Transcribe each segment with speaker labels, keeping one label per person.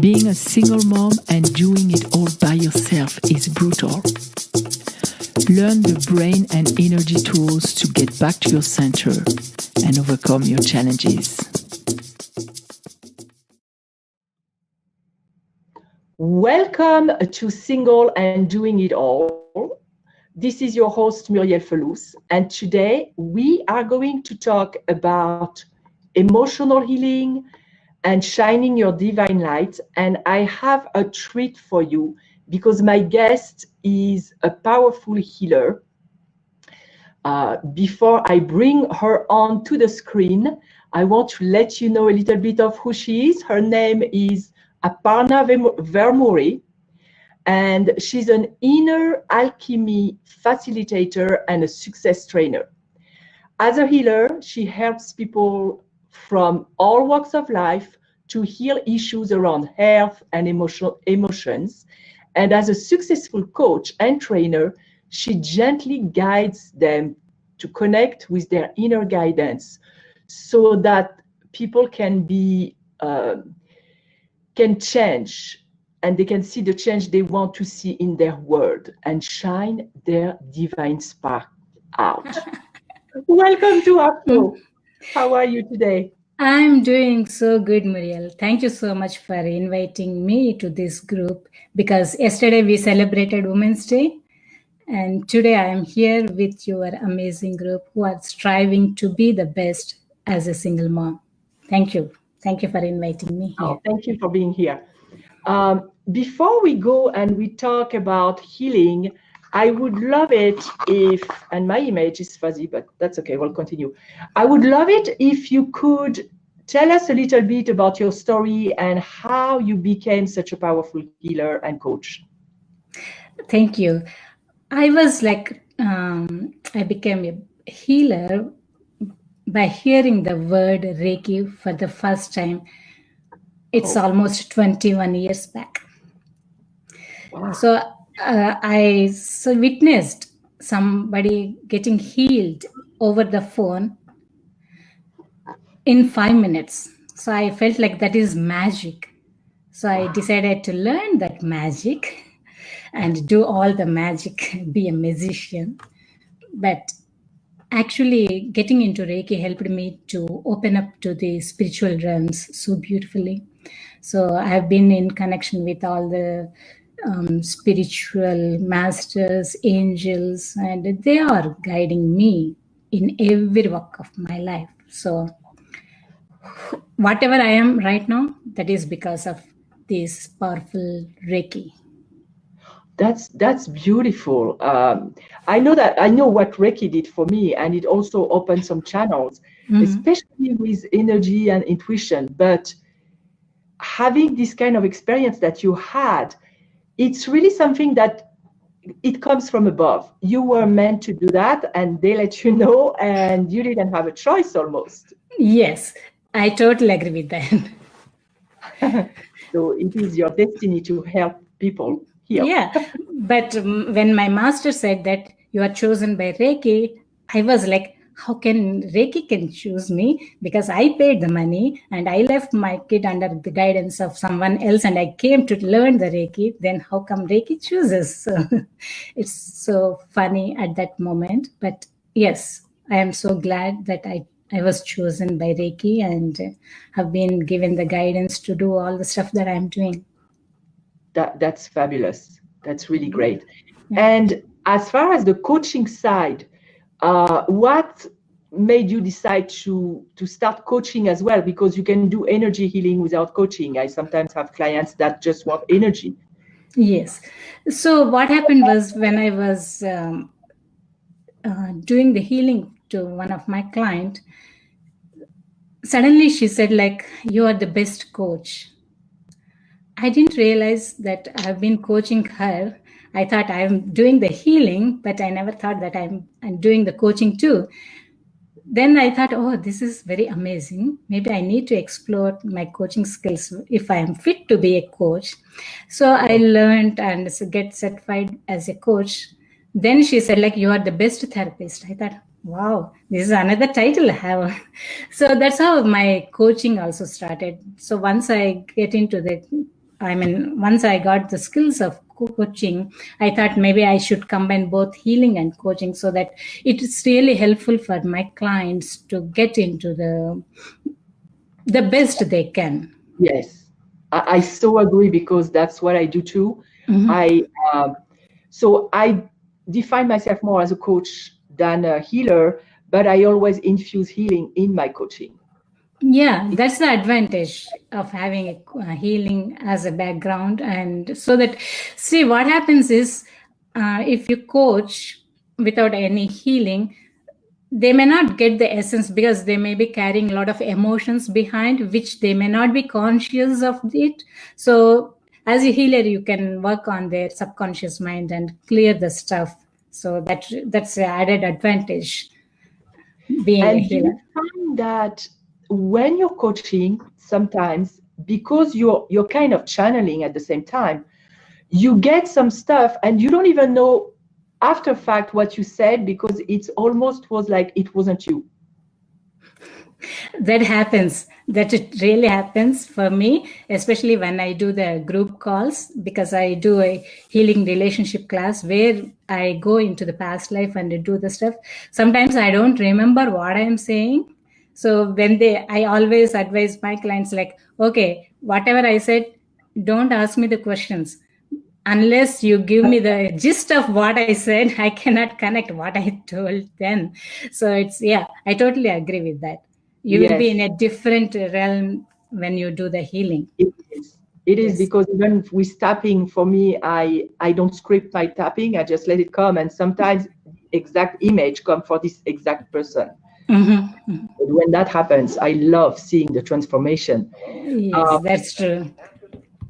Speaker 1: Being a single mom and doing it all by yourself is brutal. Learn the brain and energy tools to get back to your center and overcome your challenges.
Speaker 2: Welcome to Single and Doing It All. This is your host, Muriel Felous, and today we are going to talk about emotional healing and shining your divine light. And I have a treat for you because my guest is a powerful healer. Before I bring her on to the screen, I want to let you know a little bit of who she is. Her name is Aparna Vermuri, and she's an inner alchemy facilitator and a success trainer. As a healer, she helps people from all walks of life to heal issues around health and emotions. And as a successful coach and trainer, she gently guides them to connect with their inner guidance so that people can change, and they can see the change they want to see in their world and shine their divine spark out. Welcome to our show. How are you today?
Speaker 3: I'm doing so good, Muriel. Thank you so much for inviting me to this group, because yesterday we celebrated Women's Day, and today I am here with your amazing group who are striving to be the best as a single mom. Thank you. Thank you for inviting me here.
Speaker 2: Oh, thank you for being here. Before we go and we talk about healing, I would love it if, and my image is fuzzy, but that's okay, we'll continue. I would love it if you could tell us a little bit about your story and how you became such a powerful healer and coach.
Speaker 3: Thank you. I was like, I became a healer by hearing the word Reiki for the first time. It's almost 21 years back.
Speaker 2: Wow.
Speaker 3: So I witnessed somebody getting healed over the phone in 5 minutes. So I felt like that is magic. So I decided to learn that magic and do all the magic, be a magician. But actually getting into Reiki helped me to open up to the spiritual realms so beautifully. So I have been in connection with all the spiritual masters, angels, and they are guiding me in every walk of my life. So whatever I am right now, that is because of this powerful Reiki.
Speaker 2: That's beautiful. I know what Reiki did for me, and it also opened some channels, especially with energy and intuition. But having this kind of experience that you had, it's really something that it comes from above. You were meant to do that, and they let you know, and you didn't have a choice almost.
Speaker 3: Yes, I totally agree with that.
Speaker 2: So it is your destiny to help people heal.
Speaker 3: Yeah, but when my master said that you are chosen by Reiki, I was like, how can Reiki can choose me? Because I paid the money and I left my kid under the guidance of someone else and I came to learn the Reiki. Then how come Reiki chooses? So it's so funny at that moment. But yes, I am so glad that I was chosen by Reiki and have been given the guidance to do all the stuff that I'm doing.
Speaker 2: That's fabulous. That's really great. Yeah. And as far as the coaching side, what made you decide to start coaching as well? Because you can do energy healing without coaching. I sometimes have clients that just want energy.
Speaker 3: Yes. So what happened was when I was doing the healing to one of my clients, suddenly she said, like, you are the best coach. I didn't realize that I've been coaching her. I thought I'm doing the healing, but I never thought that I'm doing the coaching too. Then I thought, oh, this is very amazing. Maybe I need to explore my coaching skills if I am fit to be a coach. So I learned and get certified as a coach. Then she said, like, you are the best therapist. I thought, wow, this is another title I have. So that's how my coaching also started. So once I get into the I mean, once I got the skills of coaching, I thought maybe I should combine both healing and coaching so that it is really helpful for my clients to get into the best they can.
Speaker 2: Yes, I so agree, because that's what I do too. So I define myself more as a coach than a healer, but I always infuse healing in my coaching.
Speaker 3: Yeah, that's the advantage of having a healing as a background. And so that, see, what happens is if you coach without any healing, they may not get the essence because they may be carrying a lot of emotions behind, which they may not be conscious of it. So as a healer, you can work on their subconscious mind and clear the stuff. So that's the added advantage being a healer.
Speaker 2: You find that when you're coaching, sometimes because you're kind of channeling at the same time, you get some stuff and you don't even know after fact what you said, because it's almost was like it wasn't you.
Speaker 3: That happens. That it really happens for me, especially when I do the group calls, because I do a healing relationship class where I go into the past life and do the stuff. Sometimes I don't remember what I'm saying. So when I always advise my clients like, okay, whatever I said, don't ask me the questions. Unless you give me the gist of what I said, I cannot connect what I told then. So I totally agree with that. You will be in a different realm when you do the healing.
Speaker 2: It is because even with tapping, for me, I don't script my tapping. I just let it come. And sometimes exact image come for this exact person. But when that happens, I love seeing the transformation.
Speaker 3: Yes, that's true.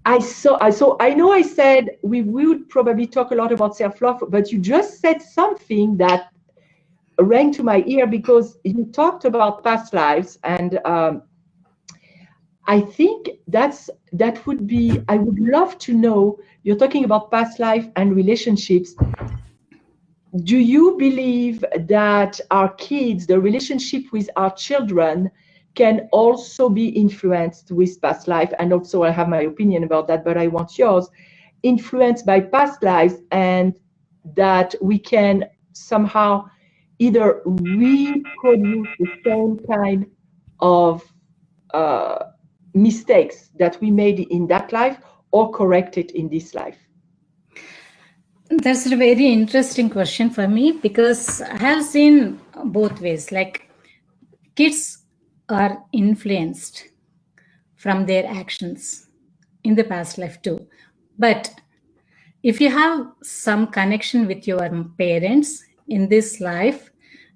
Speaker 2: I know I said we would probably talk a lot about self-love, but you just said something that rang to my ear, because you talked about past lives, and I think that would be, I would love to know, you're talking about past life and relationships. Do you believe that our kids, the relationship with our children, can also be influenced with past life? And also I have my opinion about that, but I want yours. Influenced by past lives, and that we can somehow either reproduce the same kind of mistakes that we made in that life, or correct it in this life?
Speaker 3: That's a very interesting question for me, because I have seen both ways. Like, kids are influenced from their actions in the past life too. But if you have some connection with your parents in this life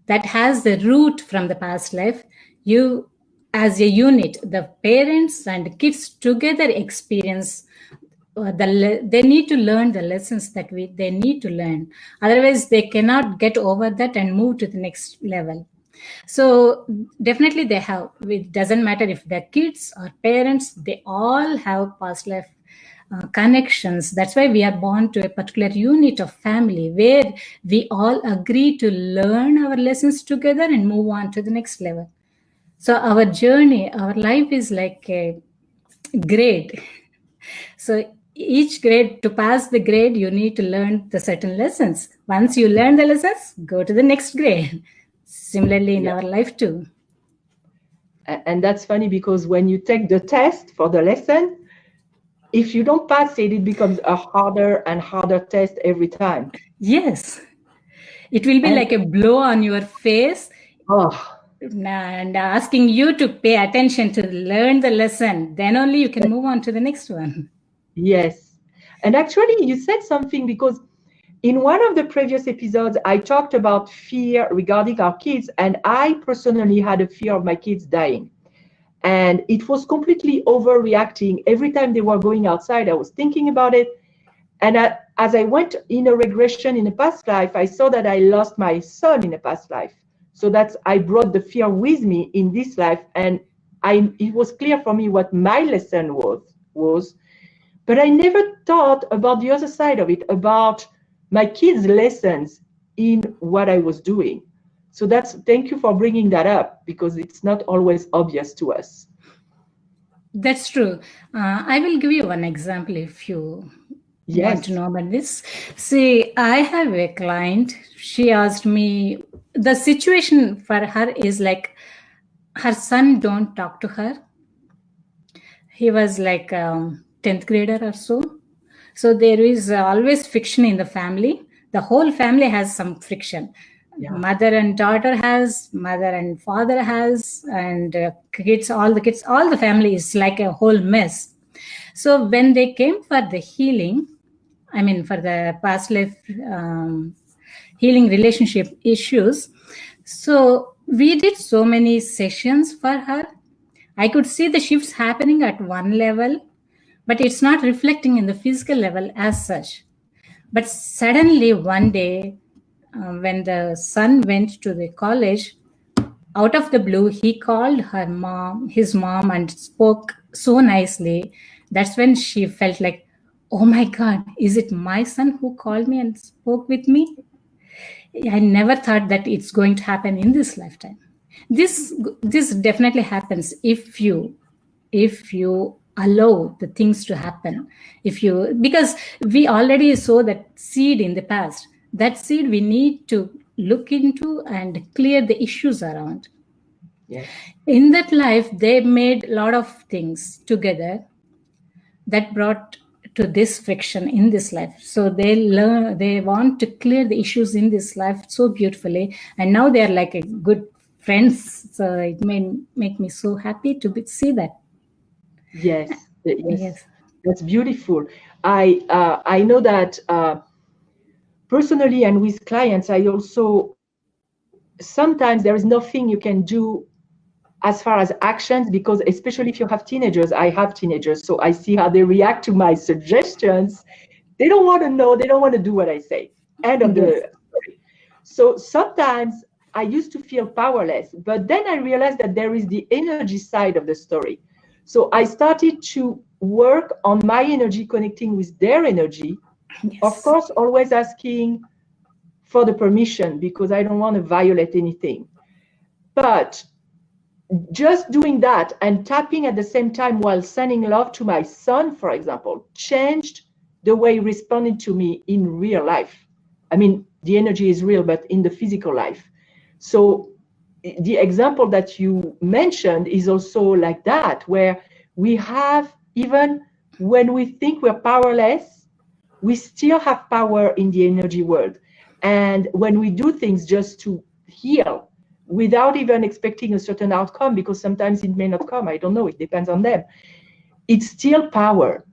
Speaker 3: that has the root from the past life, you as a unit, the parents and kids together experience they need to learn the lessons that they need to learn. Otherwise, they cannot get over that and move to the next level. So definitely they have. It doesn't matter if they're kids or parents, they all have past life connections. That's why we are born to a particular unit of family where we all agree to learn our lessons together and move on to the next level. So our journey, our life is like a grade. So each grade, to pass the grade, you need to learn the certain lessons. Once you learn the lessons, go to the next grade. Similarly in our life too.
Speaker 2: And that's funny, because when you take the test for the lesson, if you don't pass it, it becomes a harder and harder test every time.
Speaker 3: Yes. It will be like a blow on your face. And asking you to pay attention to learn the lesson. Then only you can move on to the next one.
Speaker 2: Yes. And actually, you said something, because in one of the previous episodes, I talked about fear regarding our kids, and I personally had a fear of my kids dying. And it was completely overreacting. Every time they were going outside, I was thinking about it. And as I went in a regression in a past life, I saw that I lost my son in a past life. So I brought the fear with me in this life. And it was clear for me what my lesson was. But I never thought about the other side of it, about my kids' lessons in what I was doing. So thank you for bringing that up, because it's not always obvious to us.
Speaker 3: That's true. I will give you one example if you want to know about this. See, I have a client. She asked me, the situation for her is like her son don't talk to her. He was like 10th grader or so. So there is always friction in the family. The whole family has some friction. Yeah. Mother and daughter has, mother and father has, and kids, all the family is like a whole mess. So when they came for the healing, I mean, for the past life healing relationship issues, so we did so many sessions for her. I could see the shifts happening at one level, but it's not reflecting in the physical level as such. But suddenly one day, when the son went to the college, out of the blue, he called his mom, and spoke so nicely. That's when she felt like, oh my God, is it my son who called me and spoke with me? I never thought that it's going to happen in this lifetime. This definitely happens if you allow the things to happen. Because we already saw that seed in the past. That seed we need to look into and clear the issues around.
Speaker 2: Yes.
Speaker 3: In that life, they made a lot of things together that brought to this friction in this life. So they want to clear the issues in this life so beautifully, and now they are like a good friends. So it may make me so happy to see that.
Speaker 2: Yes. That's beautiful. I know that personally, and with clients, I also sometimes there is nothing you can do as far as actions, because especially if you have teenagers, I have teenagers, so I see how they react to my suggestions. They don't want to know, they don't want to do what I say. End of the story. So sometimes I used to feel powerless, but then I realized that there is the energy side of the story. So I started to work on my energy, connecting with their energy. Yes. Of course, always asking for the permission, because I don't want to violate anything. But just doing that and tapping at the same time while sending love to my son, for example, changed the way he responded to me in real life. I mean, the energy is real, but in the physical life. So the example that you mentioned is also like that, where we have, even when we think we're powerless, we still have power in the energy world. And when we do things just to heal, without even expecting a certain outcome, because sometimes it may not come, I don't know, it depends on them, it's still power.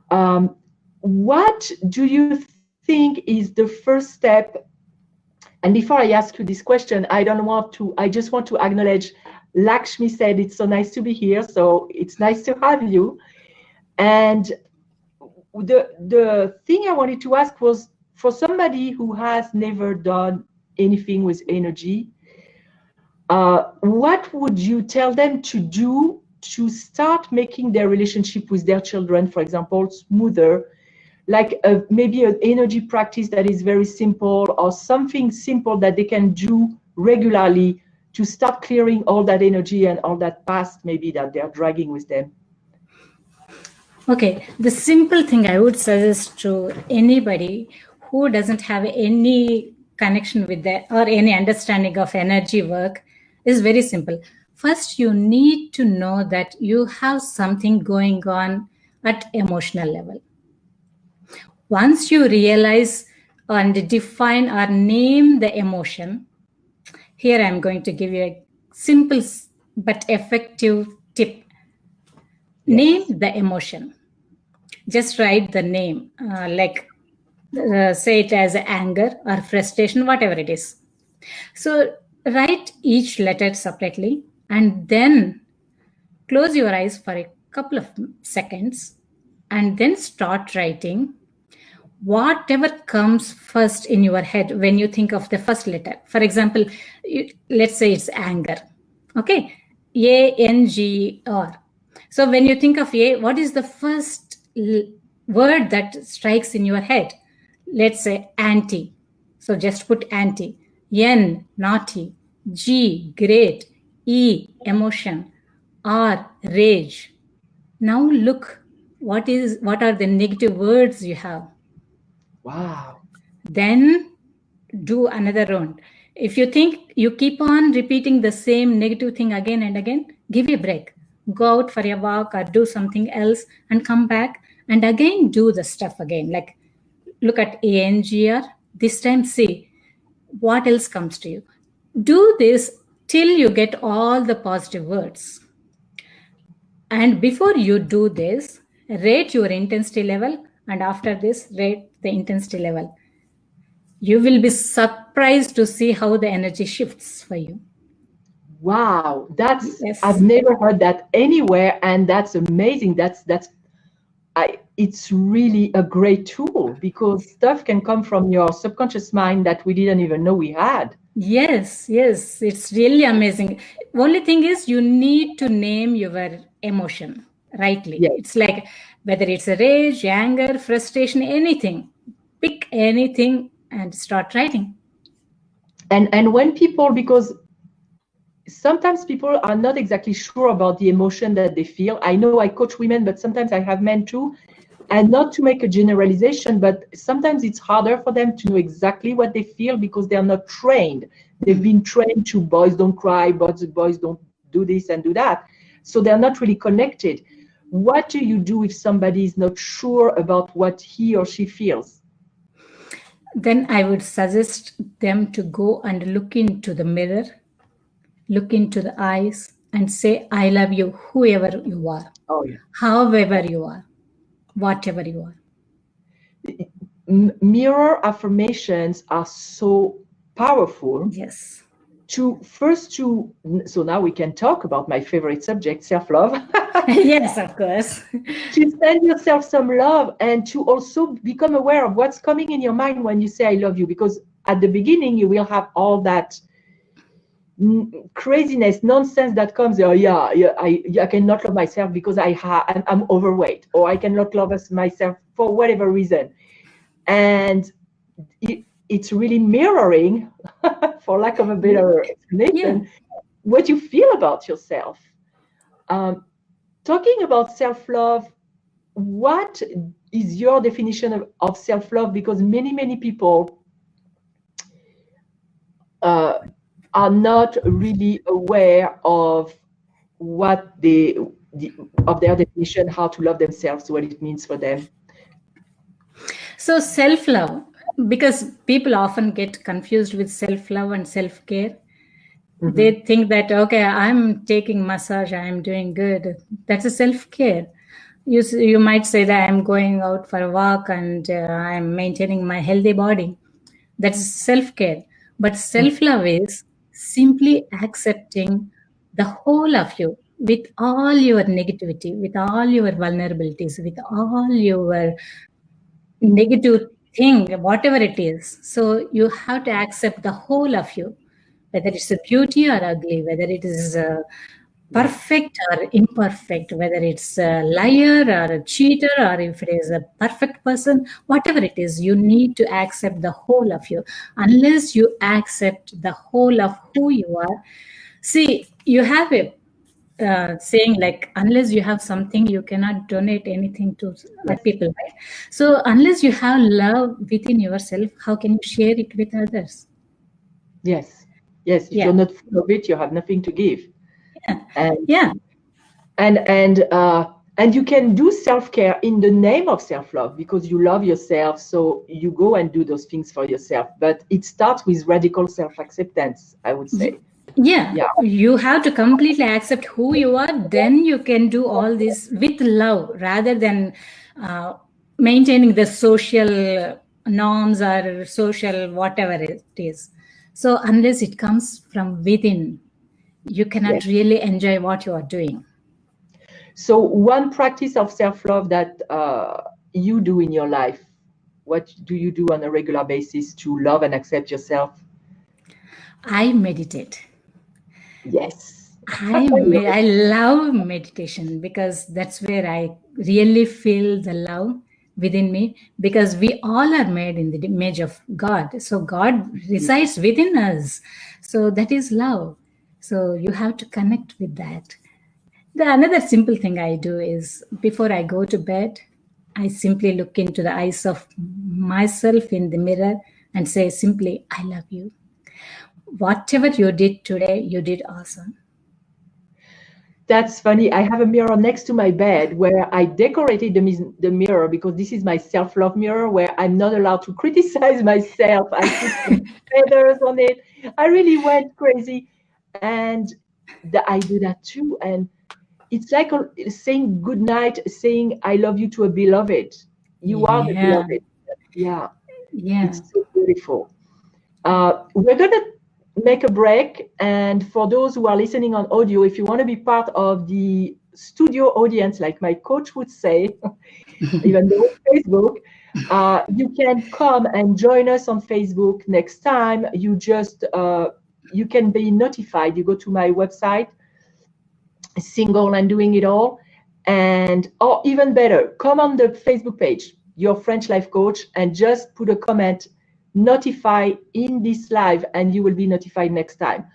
Speaker 2: What do you think is the first step? And before I ask you this question, I just want to acknowledge Lakshmi said it's so nice to be here, so it's nice to have you. And the thing I wanted to ask was, for somebody who has never done anything with energy, what would you tell them to do to start making their relationship with their children, for example, smoother? Like maybe an energy practice that is very simple, or something simple that they can do regularly to start clearing all that energy and all that past maybe that they're dragging with them.
Speaker 3: Okay, the simple thing I would suggest to anybody who doesn't have any connection with that or any understanding of energy work is very simple. First, you need to know that you have something going on at emotional level. Once you realize and define or name the emotion, here I'm going to give you a simple but effective tip. Yes. Name the emotion. Just write the name, say it as anger or frustration, whatever it is. So write each letter separately, and then close your eyes for a couple of seconds, and then start writing whatever comes first in your head when you think of the first letter. For example, let's say it's anger. Okay, A-N-G-R. So when you think of A, what is the first word that strikes in your head? Let's say anti. So just put anti. N, naughty. G, great. E, emotion. R, rage. Now look, what are the negative words you have?
Speaker 2: Wow.
Speaker 3: Then do another round. If you think you keep on repeating the same negative thing again and again, give a break. Go out for a walk or do something else and come back and again do the stuff again. Like look at ANGR. This time see what else comes to you. Do this till you get all the positive words. And before you do this, rate your intensity level, and after this, rate the intensity level. You will be surprised to see how the energy shifts for you.
Speaker 2: Wow, that's
Speaker 3: Yes.
Speaker 2: I've never heard that anywhere, and that's amazing. It's really a great tool because stuff can come from your subconscious mind that we didn't even know we had.
Speaker 3: Yes, it's really amazing. Only thing is you need to name your emotion rightly.
Speaker 2: Yes.
Speaker 3: It's like whether it's a rage, anger, frustration, anything. Pick anything and start writing.
Speaker 2: And when people, because sometimes people are not exactly sure about the emotion that they feel. I know I coach women, but sometimes I have men too. And not to make a generalization, but sometimes it's harder for them to know exactly what they feel because they're not trained. They've been trained to boys don't cry, boys don't do this and do that. So they're not really connected. What do you do if somebody is not sure about what he or she feels?
Speaker 3: Then I would suggest them to go and look into the mirror, look into the eyes, and say, I love you, whoever you are,
Speaker 2: Oh, yeah.
Speaker 3: however you are, whatever you are.
Speaker 2: Mirror affirmations are so powerful.
Speaker 3: Yes.
Speaker 2: So now we can talk about my favorite subject, self-love.
Speaker 3: Yes, of course.
Speaker 2: To send yourself some love and to also become aware of what's coming in your mind when you say I love you, because at the beginning you will have all that craziness, nonsense that comes. I cannot love myself because I'm overweight, or I cannot love myself for whatever reason, and it's really mirroring, for lack of a better explanation, what you feel about yourself. Talking about self-love, what is your definition of self-love? Because many people are not really aware of what of their definition, how to love themselves, what it means for them.
Speaker 3: So self-love, because people often get confused with self-love and self-care. Mm-hmm. They think that, okay, I'm taking massage, I'm doing good. That's a self-care. You might say that I'm going out for a walk and I'm maintaining my healthy body. That's self-care. But self-love is simply accepting the whole of you with all your negativity, with all your vulnerabilities, with all your negative thing, whatever it is. So you have to accept the whole of you, whether it's a beauty or ugly, whether it is perfect or imperfect, whether it's a liar or a cheater, or if it is a perfect person, whatever it is, you need to accept the whole of you. Unless you accept the whole of who you are, see, you have a saying like, unless you have something, you cannot donate anything to people, right? So unless you have love within yourself, how can you share it with others?
Speaker 2: Yes. If you're not full of it, you have nothing to give. And you can do self-care in the name of self-love because you love yourself, so you go and do those things for yourself. But it starts with radical self-acceptance, I would say.
Speaker 3: Yeah, you have to completely accept who you are. Then you can do all this with love rather than maintaining the social norms or social whatever it is. So unless it comes from within, you cannot really enjoy what you are doing.
Speaker 2: So one practice of self-love that you do in your life, what do you do on a regular basis to love and accept yourself?
Speaker 3: I meditate.
Speaker 2: Yes.
Speaker 3: I love meditation because that's where I really feel the love within me, because we all are made in the image of God. So God resides within us. So that is love. So you have to connect with that. The another simple thing I do is before I go to bed, I simply look into the eyes of myself in the mirror and say simply, I love you. Whatever you did today, you did awesome.
Speaker 2: That's funny. I have a mirror next to my bed where I decorated the mirror because this is my self-love mirror where I'm not allowed to criticize myself. I put some feathers on it. I really went crazy. And I do that too. And it's like saying good night, saying I love you to a beloved. You are the
Speaker 3: Yeah.
Speaker 2: beloved. Yeah,
Speaker 3: Yeah.
Speaker 2: it's so beautiful. We're going to make a break. And for those who are listening on audio, if you want to be part of the studio audience, like my coach would say, even though it's Facebook, you can come and join us on Facebook next time. You just, you can be notified. You go to my website, Single and Doing It All. And, or even better, come on the Facebook page, Your French Life Coach, and just put a comment, notify in this live, and you will be notified next time.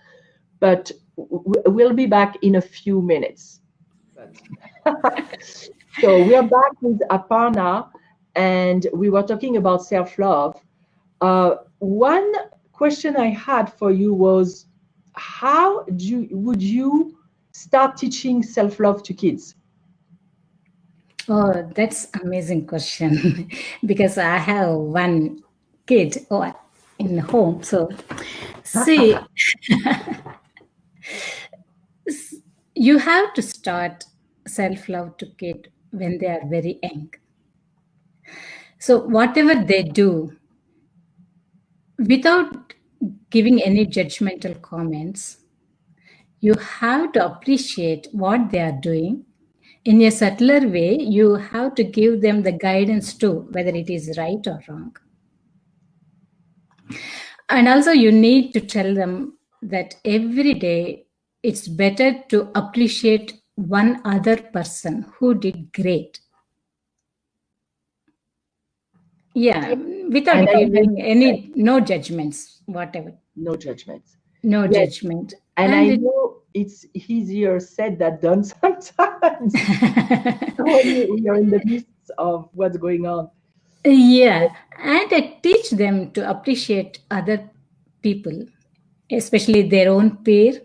Speaker 2: But we'll be back in a few minutes. So we are back with Aparna, and we were talking about self-love. One question I had for you was, how would you start teaching self-love to kids?
Speaker 3: Oh, that's amazing question because I have one kid in home. So, see, you have to start self-love to kid when they are very young. So whatever they do, without giving any judgmental comments, you have to appreciate what they are doing. In a subtler way, you have to give them the guidance too, whether it is right or wrong. And also you need to tell them that every day it's better to appreciate one other person who did great. Yeah, without giving no judgments, whatever.
Speaker 2: No judgments.
Speaker 3: No judgment.
Speaker 2: And I know it's easier said than done sometimes when you're in the midst of what's going on.
Speaker 3: Yeah, and I teach them to appreciate other people, especially their own peer,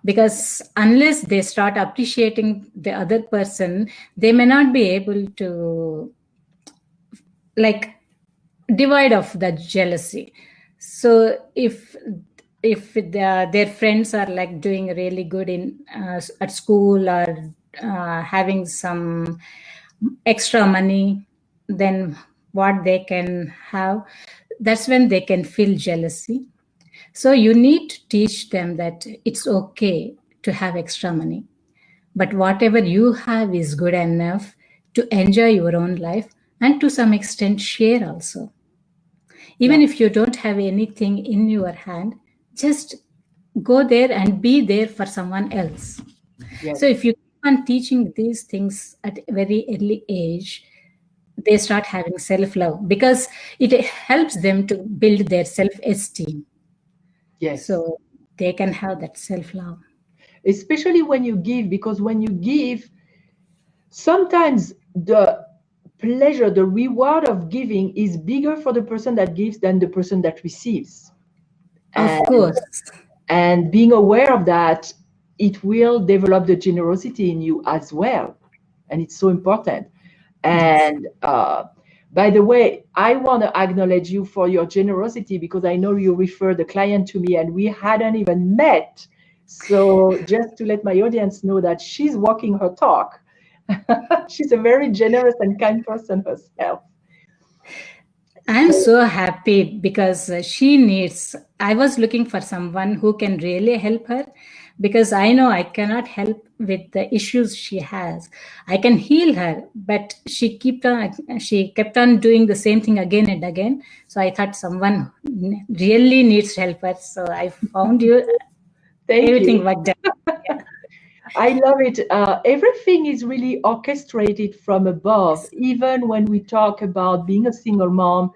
Speaker 3: because unless they start appreciating the other person, they may not be able to divide off the jealousy. So if their friends are doing really good in at school or having some extra money than what they can have, that's when they can feel jealousy. So you need to teach them that it's okay to have extra money, but whatever you have is good enough to enjoy your own life and to some extent share also. Even if you don't have anything in your hand, just go there and be there for someone else. Yes. So if you keep on teaching these things at a very early age, they start having self-love because it helps them to build their self-esteem.
Speaker 2: Yes.
Speaker 3: So they can have that self-love.
Speaker 2: Especially when you give, because when you give, sometimes the pleasure, the reward of giving is bigger for the person that gives than the person that receives.
Speaker 3: Of course.
Speaker 2: And being aware of that, it will develop the generosity in you as well. And it's so important. And by the way, I want to acknowledge you for your generosity because I know you referred the client to me and we hadn't even met. So just to let my audience know that she's walking her talk. She's a very generous and kind person herself.
Speaker 3: I'm so happy because I was looking for someone who can really help her because I know I cannot help with the issues she has. I can heal her, but she kept on doing the same thing again and again. So I thought someone really needs to help her. So I found you. Everything worked out. Yeah.
Speaker 2: I love it. Everything is really orchestrated from above, even when we talk about being a single mom,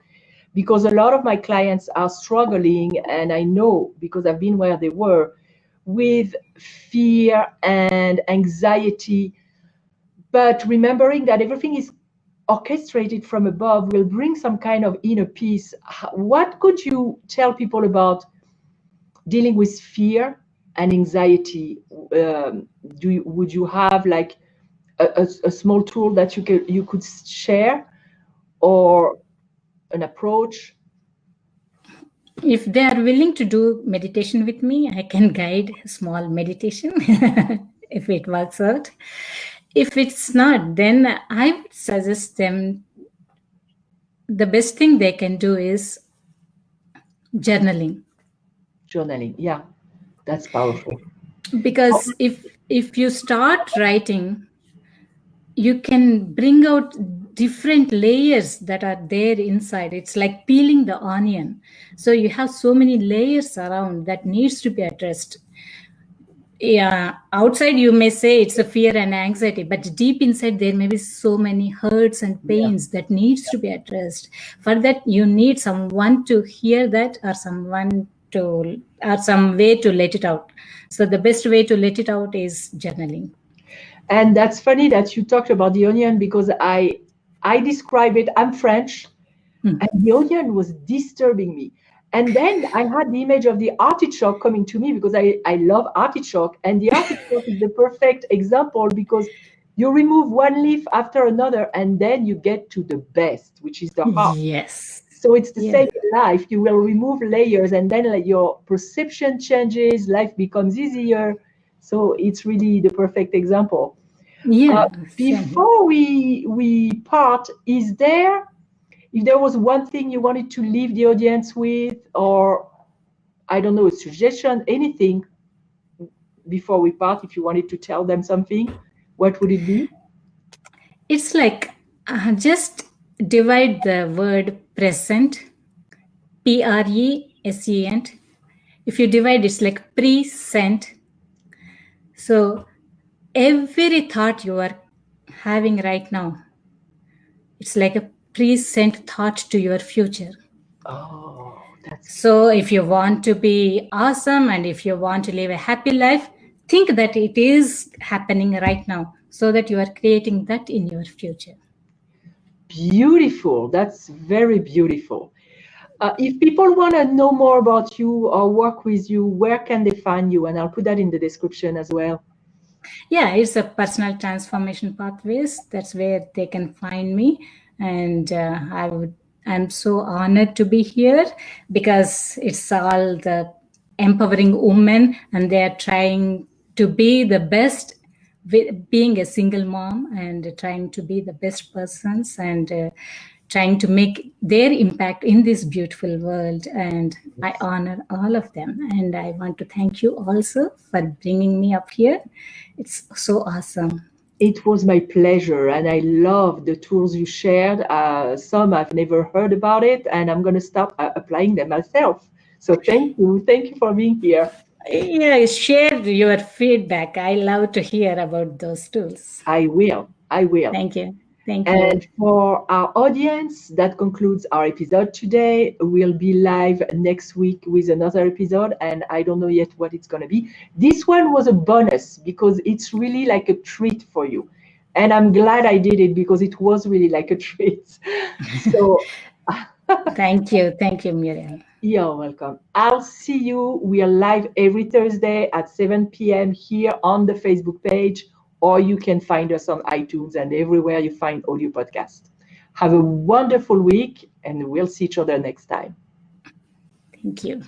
Speaker 2: because a lot of my clients are struggling, and I know because I've been where they were, with fear and anxiety, but remembering that everything is orchestrated from above will bring some kind of inner peace. What could you tell people about dealing with fear and anxiety? Would you have like a small tool that you could share, or an approach?
Speaker 3: If they are willing to do meditation with me, I can guide a small meditation if it works out. If it's not, then I would suggest them the best thing they can do is journaling.
Speaker 2: Journaling, yeah, that's powerful.
Speaker 3: Because if you start writing, you can bring out different layers that are there inside. It's like peeling the onion. So you have so many layers around that needs to be addressed. Yeah, outside you may say it's a fear and anxiety, but deep inside there may be so many hurts and pains that needs to be addressed. For that, you need someone to hear that, or some way to let it out. So the best way to let it out is journaling.
Speaker 2: And that's funny that you talked about the onion, because I describe it. I'm French, and the onion was disturbing me. And then I had the image of the artichoke coming to me, because I love artichoke. And the artichoke is the perfect example, because you remove one leaf after another, and then you get to the best, which is the heart.
Speaker 3: Yes.
Speaker 2: So it's the same in life. You will remove layers, and then your perception changes, life becomes easier. So it's really the perfect example.
Speaker 3: Yeah.
Speaker 2: Before we part, if there was one thing you wanted to leave the audience with, or I don't know, a suggestion, anything before we part, if you wanted to tell them something, what would it be?
Speaker 3: It's like just divide the word present, present. If you divide, it's like present. So every thought you are having right now, it's like a present thought to your future.
Speaker 2: Oh, that's
Speaker 3: so if you want to be awesome, and if you want to live a happy life, think that it is happening right now, so that you are creating that in your future.
Speaker 2: Beautiful. That's very beautiful. If people want to know more about you or work with you, where can they find you? And I'll put that in the description as well.
Speaker 3: Yeah, it's a Personal Transformation Pathways. That's where they can find me. And I'm so honored to be here, because it's all the empowering women, and they are trying to be the best, being a single mom, and trying to be the best persons, and trying to make their impact in this beautiful world. And I honor all of them. And I want to thank you also for bringing me up here. It's so awesome.
Speaker 2: It was my pleasure, and I love the tools you shared. Some I've never heard about it, and I'm going to start applying them myself. So thank you. Thank you for being here.
Speaker 3: Yeah, share your feedback. I love to hear about those tools.
Speaker 2: I will.
Speaker 3: Thank you. Thank you.
Speaker 2: And for our audience, that concludes our episode today. We'll be live next week with another episode, and I don't know yet what it's going to be. This one was a bonus, because it's really like a treat for you. And I'm glad I did it, because it was really like a treat. So
Speaker 3: Thank you, Miriam.
Speaker 2: You're welcome. I'll see you. We are live every Thursday at 7 p.m. here on the Facebook page, or you can find us on iTunes and everywhere you find audio podcasts. Have a wonderful week, and we'll see each other next time.
Speaker 3: Thank you.